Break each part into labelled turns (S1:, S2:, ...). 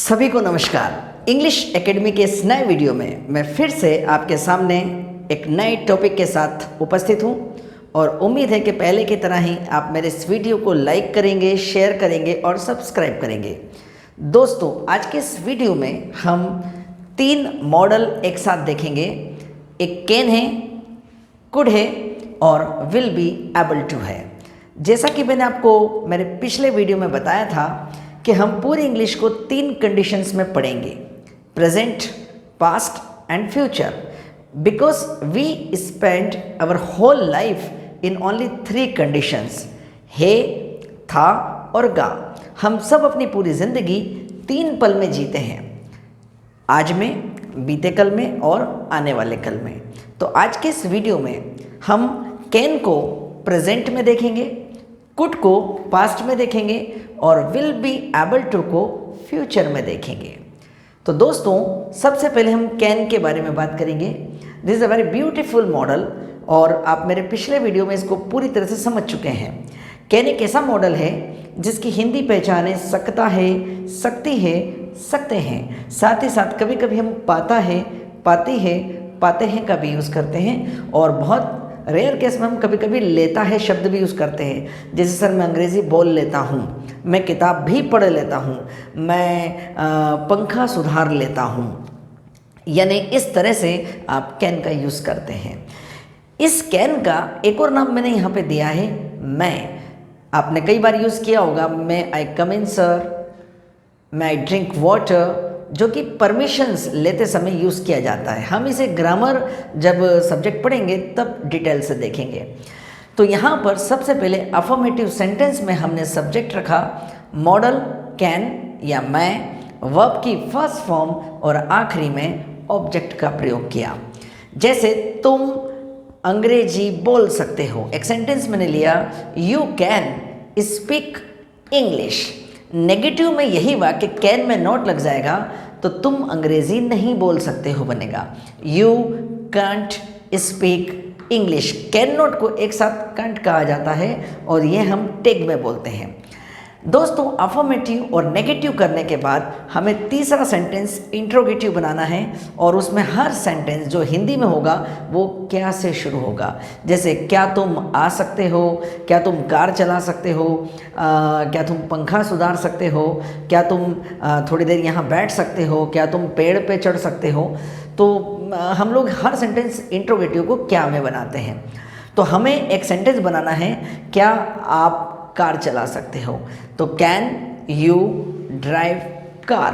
S1: सभी को नमस्कार। इंग्लिश एकेडमी के इस नए वीडियो में मैं फिर से आपके सामने एक नए टॉपिक के साथ उपस्थित हूं और उम्मीद है कि पहले की तरह ही आप मेरे इस वीडियो को लाइक करेंगे, शेयर करेंगे और सब्सक्राइब करेंगे। दोस्तों, आज के इस वीडियो में हम 3 मॉडल एक साथ देखेंगे। एक कैन है, कुड है और विल बी एबल टू है। जैसा कि मैंने आपको मेरे पिछले वीडियो में बताया था कि हम पूरी इंग्लिश को 3 कंडीशंस में पढ़ेंगे, present, past and future, because we spend our whole life in only 3 conditions, है, था और गा। हम सब अपनी पूरी ज़िंदगी 3 पल में जीते हैं, आज में, बीते कल में और आने वाले कल में। तो आज के इस वीडियो में हम कैन को प्रेजेंट में देखेंगे, कुड को पास्ट में देखेंगे और विल बी एबल टू को फ्यूचर में देखेंगे। तो दोस्तों, सबसे पहले हम कैन के बारे में बात करेंगे। This is a very beautiful model और आप मेरे पिछले वीडियो में इसको पूरी तरह से समझ चुके हैं। कैन एक ऐसा मॉडल है जिसकी हिंदी पहचान है सकता है, सकती है, सकते हैं। साथ ही साथ कभी कभी हम पाता है, पाती है, पाते हैं का भी यूज़ करते हैं और बहुत रेयर केस में हम कभी कभी लेता है शब्द भी यूज़ करते हैं। जैसे सर मैं अंग्रेज़ी बोल लेता हूँ, मैं किताब भी पढ़ लेता हूँ, मैं पंखा सुधार लेता हूँ, यानी इस तरह से आप कैन का यूज़ करते हैं। इस कैन का एक और नाम मैंने यहाँ पे दिया है मैं। आपने कई बार यूज़ किया होगा, मैं आई कम इन सर, मैं आई ड्रिंक वाटर, जो कि परमिशंस लेते समय यूज़ किया जाता है। हम इसे ग्रामर जब सब्जेक्ट पढ़ेंगे तब डिटेल से देखेंगे। तो यहाँ पर सबसे पहले अफर्मेटिव सेंटेंस में हमने सब्जेक्ट रखा मॉडल कैन या मैं, वर्ब की फर्स्ट फॉर्म और आखिरी में ऑब्जेक्ट का प्रयोग किया। जैसे तुम अंग्रेजी बोल सकते हो, एक सेंटेंस मैंने लिया you can speak English. Negative में यही हुआ कि कैन में नॉट लग जाएगा तो तुम अंग्रेजी नहीं बोल सकते हो बनेगा you can't speak English. Can not को एक साथ कांट कहा जाता है और ये हम टेग में बोलते हैं। दोस्तों, अफर्मेटिव और नेगेटिव करने के बाद हमें तीसरा सेंटेंस इंट्रोगेटिव बनाना है और उसमें हर सेंटेंस जो हिंदी में होगा वो क्या से शुरू होगा। जैसे क्या तुम आ सकते हो, क्या तुम कार चला सकते हो, क्या तुम पंखा सुधार सकते हो, क्या तुम थोड़ी देर यहाँ बैठ सकते हो, क्या तुम पेड़ पे चढ़ सकते हो। तो हम लोग हर सेंटेंस इंट्रोगेटिव को क्या में बनाते हैं। तो हमें एक सेंटेंस बनाना है क्या आप कार चला सकते हो, तो can you drive car.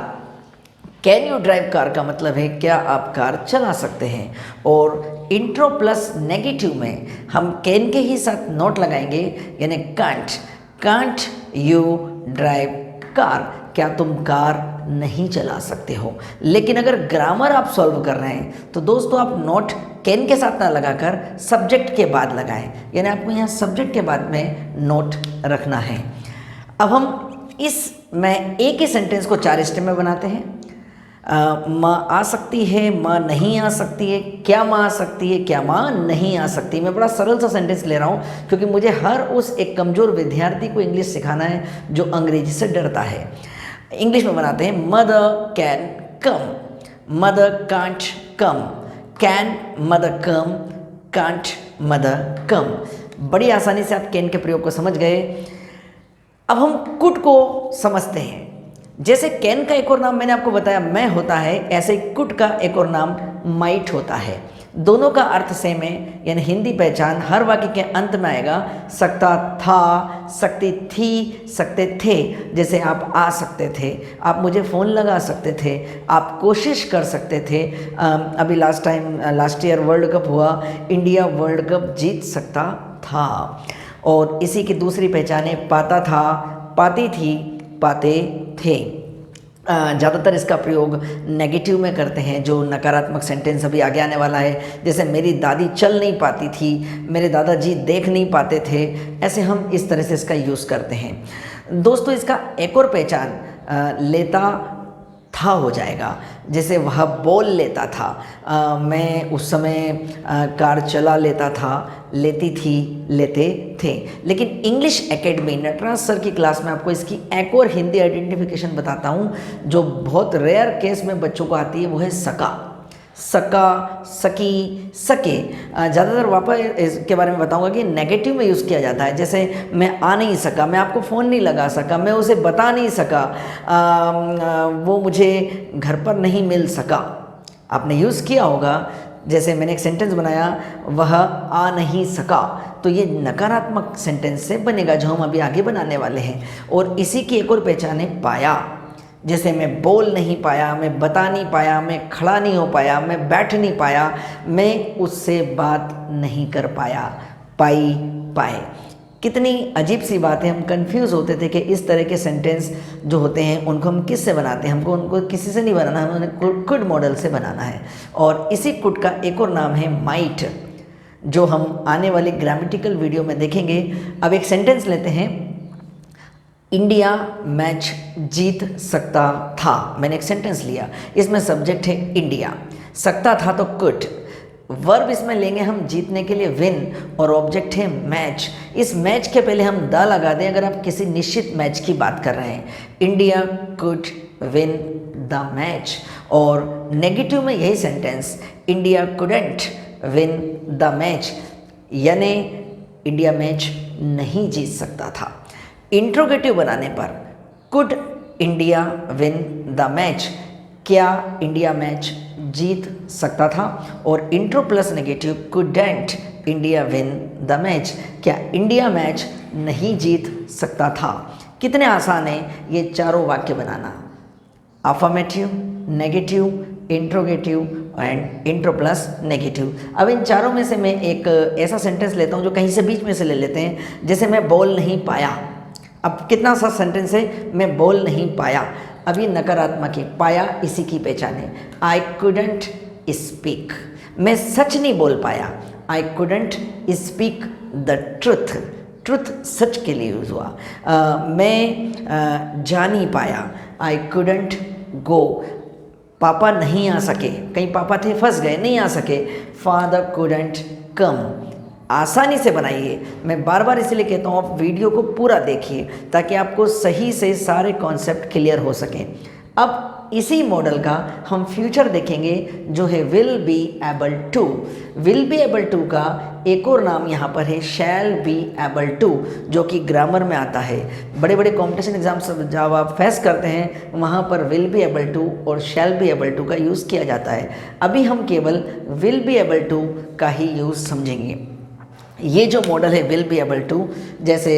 S1: Can you drive car का मतलब है क्या आप कार चला सकते हैं। और इंट्रो प्लस नेगेटिव में हम कैन के ही साथ नोट लगाएंगे, यानी can't, can't you drive car, क्या तुम कार नहीं चला सकते हो। लेकिन अगर ग्रामर आप सॉल्व कर रहे हैं तो दोस्तों आप नोट कैन के साथ ना लगाकर सब्जेक्ट के बाद लगाएं, यानी आपको यहाँ सब्जेक्ट के बाद में नोट रखना है। अब हम इसमें एक ही सेंटेंस को 4 स्टेप में बनाते हैं। माँ आ सकती है, माँ नहीं आ सकती है, क्या माँ आ सकती है, क्या माँ नहीं आ सकती। मैं बड़ा सरल सा सेंटेंस ले रहा हूँ क्योंकि मुझे हर उस एक कमज़ोर विद्यार्थी को इंग्लिश सिखाना है जो अंग्रेजी से डरता है। इंग्लिश में बनाते हैं mother can come, mother can't come, can mother come, can't mother come. बड़ी आसानी से आप कैन के प्रयोग को समझ गए। अब हम कुड को समझते हैं। जैसे कैन का एक और नाम मैंने आपको बताया मैं होता है, ऐसे ही कुड का एक और नाम माइट होता है। दोनों का अर्थ सेम है, यानी हिंदी पहचान हर वाक्य के अंत में आएगा। सकता था, सकती थी, सकते थे। जैसे आप आ सकते थे, आप मुझे फ़ोन लगा सकते थे, आप कोशिश कर सकते थे। अभी लास्ट ईयर वर्ल्ड कप हुआ, इंडिया वर्ल्ड कप जीत सकता था। और इसी की दूसरी पहचान है पाता था, पाती थी, पाते थे। ज़्यादातर इसका प्रयोग नेगेटिव में करते हैं, जो नकारात्मक सेंटेंस अभी आगे आने वाला है। जैसे मेरी दादी चल नहीं पाती थी, मेरे दादाजी देख नहीं पाते थे। ऐसे हम इस तरह से इसका यूज़ करते हैं। दोस्तों, इसका एक और पहचान लेता था हो जाएगा। जैसे वह बोल लेता था, मैं उस समय कार चला लेता था, लेती थी, लेते थे। लेकिन इंग्लिश एकेडमी नटराज सर की क्लास में आपको इसकी एक और हिंदी आइडेंटिफिकेशन बताता हूँ जो बहुत रेयर केस में बच्चों को आती है, वो है सका। सका, सकी, सके। ज़्यादातर वापस इसके बारे में बताऊंगा कि नेगेटिव में यूज़ किया जाता है। जैसे मैं आ नहीं सका, मैं आपको फ़ोन नहीं लगा सका, मैं उसे बता नहीं सका, वो मुझे घर पर नहीं मिल सका। आपने यूज़ किया होगा। जैसे मैंने एक सेंटेंस बनाया, वह आ नहीं सका, तो ये नकारात्मक सेंटेंस से बनेगा जो हम अभी आगे बनाने वाले हैं। और इसी की एक और पहचान है पाया। जैसे मैं बोल नहीं पाया, मैं बता नहीं पाया, मैं खड़ा नहीं हो पाया, मैं बैठ नहीं पाया, मैं उससे बात नहीं कर पाया। पाई, पाए। कितनी अजीब सी बात है। हम कंफ्यूज होते थे कि इस तरह के सेंटेंस जो होते हैं उनको हम किस से बनाते हैं। हमको उनको किसी से नहीं बनाना है, हमें कुड मॉडल से बनाना है। और इसी कुड का एक और नाम है माइट, जो हम आने वाली ग्रामेटिकल वीडियो में देखेंगे। अब एक सेंटेंस लेते हैं, इंडिया मैच जीत सकता था। मैंने एक सेंटेंस लिया, इसमें सब्जेक्ट है इंडिया, सकता था तो कुड, वर्ब इसमें लेंगे हम जीतने के लिए विन, और ऑब्जेक्ट है मैच। इस मैच के पहले हम द लगा दें अगर आप किसी निश्चित मैच की बात कर रहे हैं। India could win the match. और नेगेटिव में यही sentence, India couldn't win the match, यानी इंडिया मैच नहीं जीत सकता था। इंट्रोगेटिव बनाने पर, could India win the match, क्या इंडिया मैच जीत सकता था। और intro plus negative, couldn't India win the match, क्या इंडिया मैच नहीं जीत सकता था। कितने आसान है ये चारों वाक्य बनाना, affirmative, negative, interrogative and intro plus negative. अब इन चारों में से मैं एक ऐसा सेंटेंस लेता हूँ जो कहीं से बीच में से ले लेते हैं। जैसे मैं बोल नहीं पाया। अब कितना सा सेंटेंस है, मैं बोल नहीं पाया। अब ये नकारात्मक है, पाया इसी की पहचान है। आई कुडंट स्पीक, मैं सच नहीं बोल पाया। I couldn't speak the truth, truth सच के लिए यूज़ हुआ। मैं जा नहीं पाया, आई कुडंट गो। पापा नहीं आ सके, कहीं पापा थे फंस गए, नहीं आ सके। फादर कुडंट कम। आसानी से बनाइए। मैं बार बार इसलिए कहता हूँ आप वीडियो को पूरा देखिए ताकि आपको सही से सारे कॉन्सेप्ट क्लियर हो सकें। अब इसी मॉडल का हम फ्यूचर देखेंगे जो है will be able to. Will be able to का एक और नाम यहाँ पर है शैल बी एबल टू, जो कि ग्रामर में आता है। बड़े बड़े कॉम्पिटिशन एग्जाम्स जब आप फेस करते हैं वहाँ पर विल बी एबल टू और शैल बी एबल टू का यूज़ किया जाता है। अभी हम केवल विल बी एबल टू का ही यूज़ समझेंगे। ये जो मॉडल है विल बी एबल टू, जैसे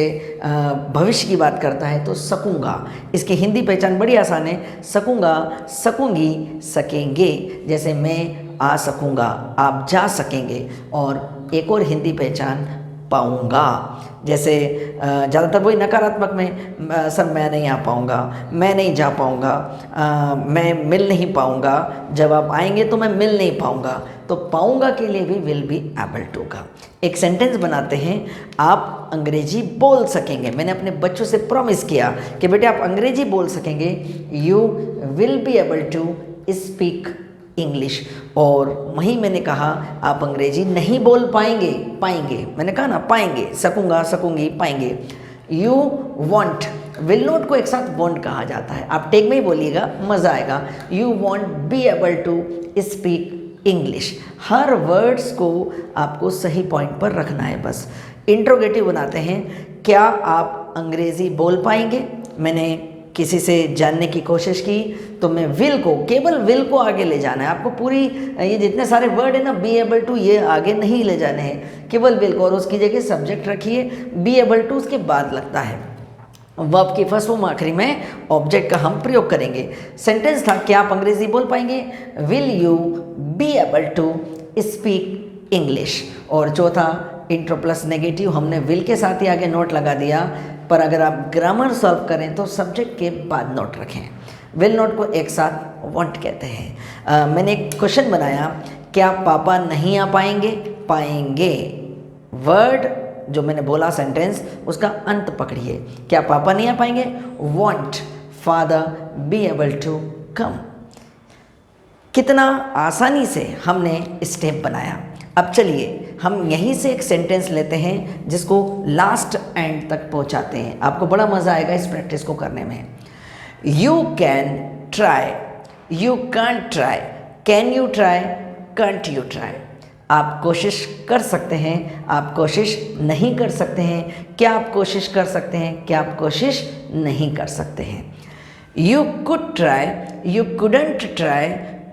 S1: भविष्य की बात करता है तो सकूँगा, इसकी हिंदी पहचान बड़ी आसान है, सकूँगा, सकूँगी, सकेंगे। जैसे मैं आ सकूँगा, आप जा सकेंगे। और एक और हिंदी पहचान पाऊँगा, जैसे ज़्यादातर वही नकारात्मक में सर मैं नहीं आ पाऊँगा, मैं नहीं जा पाऊँगा, मैं मिल नहीं पाऊँगा, जब आप आएंगे तो मैं मिल नहीं पाऊँगा। तो पाऊँगा के लिए भी विल बी एबल टू का एक सेंटेंस बनाते हैं, आप अंग्रेजी बोल सकेंगे। मैंने अपने बच्चों से प्रॉमिस किया कि बेटे आप अंग्रेजी बोल सकेंगे, you will be able to speak English. और वहीं मैंने कहा आप अंग्रेजी नहीं बोल पाएंगे, पाएंगे, मैंने कहा ना पाएंगे, सकूँगा, सकूँगी, पाएंगे। यू वॉन्ट, विल नॉट को एक साथ वॉन्ट कहा जाता है, आप टेक में ही बोलिएगा, मज़ा आएगा। You won't be able to speak English. हर वर्ड्स को आपको सही पॉइंट पर रखना है बस। इंट्रोगेटिव बनाते हैं, क्या आप अंग्रेज़ी बोल पाएंगे। मैंने किसी से जानने की कोशिश की तो मैं विल को, केवल विल को आगे ले जाना है आपको। पूरी ये जितने सारे वर्ड है ना, बी एबल टू, ये आगे नहीं ले जाने हैं, केवल विल को। और उसकी जगह सब्जेक्ट रखिए, बी एबल टू उसके बाद लगता है। वर्ब की फर्स्ट फॉर्म आखिरी में, ऑब्जेक्ट का हम प्रयोग करेंगे। सेंटेंस था, क्या आप अंग्रेजी बोल पाएंगे, will you be able to speak English. और चौथा इंट्रो प्लस नेगेटिव, हमने विल के साथ ही आगे नोट लगा दिया, पर अगर आप ग्रामर सॉल्व करें तो सब्जेक्ट के बाद नोट रखें। विल नोट को एक साथ वांट कहते हैं। मैंने एक क्वेश्चन बनाया, क्या पापा नहीं आ पाएंगे, पाएंगे। वर्ड जो मैंने बोला सेंटेंस, उसका अंत पकड़िए, क्या पापा नहीं आ पाएंगे, won't father be able to come. कितना आसानी से हमने स्टेप बनाया। अब चलिए हम यहीं से एक सेंटेंस लेते हैं जिसको लास्ट एंड तक पहुंचाते हैं। आपको बड़ा मज़ा आएगा इस प्रैक्टिस को करने में। You can try, you can't try, can you try, can't you try. आप कोशिश कर सकते हैं, आप कोशिश नहीं कर सकते हैं। क्या आप कोशिश कर सकते हैं, क्या आप कोशिश नहीं कर सकते हैं। You could try, you couldn't try,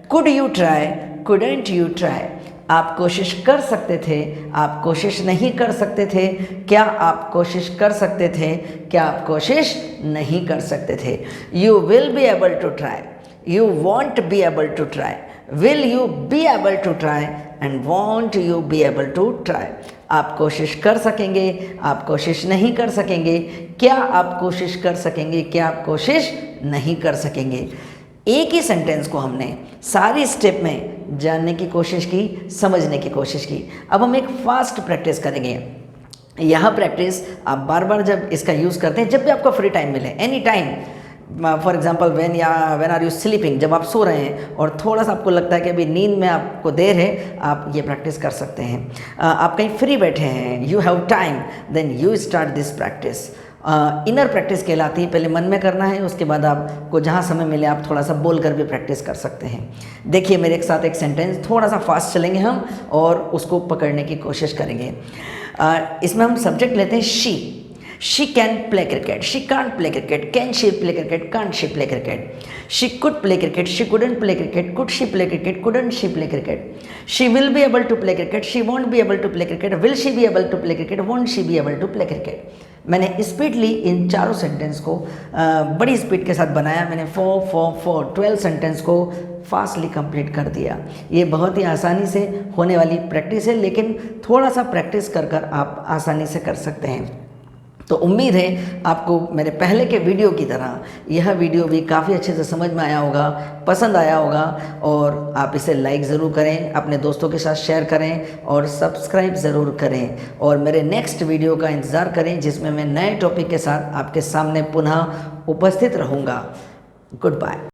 S1: could you try, couldn't you try. आप कोशिश कर सकते थे, आप कोशिश नहीं कर सकते थे। क्या आप कोशिश कर सकते थे, क्या आप कोशिश नहीं कर सकते थे। You will be able to try, you won't be able to try, will you be able to try and won't you be able to try. आप कोशिश कर सकेंगे, आप कोशिश नहीं कर सकेंगे। क्या आप कोशिश कर सकेंगे, क्या आप कोशिश नहीं कर सकेंगे। एक ही सेंटेंस को हमने सारी स्टेप में जानने की कोशिश की, समझने की कोशिश की। अब हम एक फास्ट प्रैक्टिस करेंगे। यह प्रैक्टिस आप बार बार जब इसका यूज़ करते हैं, जब भी आपको फ्री टाइम मिले, any time, for example when are you sleeping, जब आप सो रहे हैं और थोड़ा सा आपको लगता है कि अभी नींद में आपको देर है, आप ये प्रैक्टिस कर सकते हैं। आप कहीं फ्री बैठे हैं, you have time, then you start this practice. Inner practice कहलाती है। पहले मन में करना है, उसके बाद आपको जहाँ समय मिले आप थोड़ा सा बोल कर भी प्रैक्टिस कर सकते हैं। देखिए मेरे एक साथ एक सेंटेंस, थोड़ा सा फास्ट चलेंगे हम और उसको पकड़ने की कोशिश करेंगे। इसमें हम सब्जेक्ट लेते हैं she. She can play cricket, she can't play cricket, can she play cricket, can't she play cricket. She could play cricket, she couldn't play cricket, could she play cricket, couldn't she play cricket. She will be able to play cricket, she won't be able to play cricket, will she be able to play cricket, won't she be able to play cricket. मैंने speedly इन चारों sentence को बड़ी speed के साथ बनाया। मैंने 12 sentence को fastly complete कर दिया। ये बहुत ही आसानी से होने वाली प्रैक्टिस है, लेकिन थोड़ा सा प्रैक्टिस कर आप आसानी से कर सकते हैं। तो उम्मीद है आपको मेरे पहले के वीडियो की तरह यह वीडियो भी काफ़ी अच्छे से समझ में आया होगा, पसंद आया होगा, और आप इसे लाइक ज़रूर करें, अपने दोस्तों के साथ शेयर करें और सब्सक्राइब ज़रूर करें। और मेरे नेक्स्ट वीडियो का इंतज़ार करें जिसमें मैं नए टॉपिक के साथ आपके सामने पुनः उपस्थित रहूँगा। Good bye.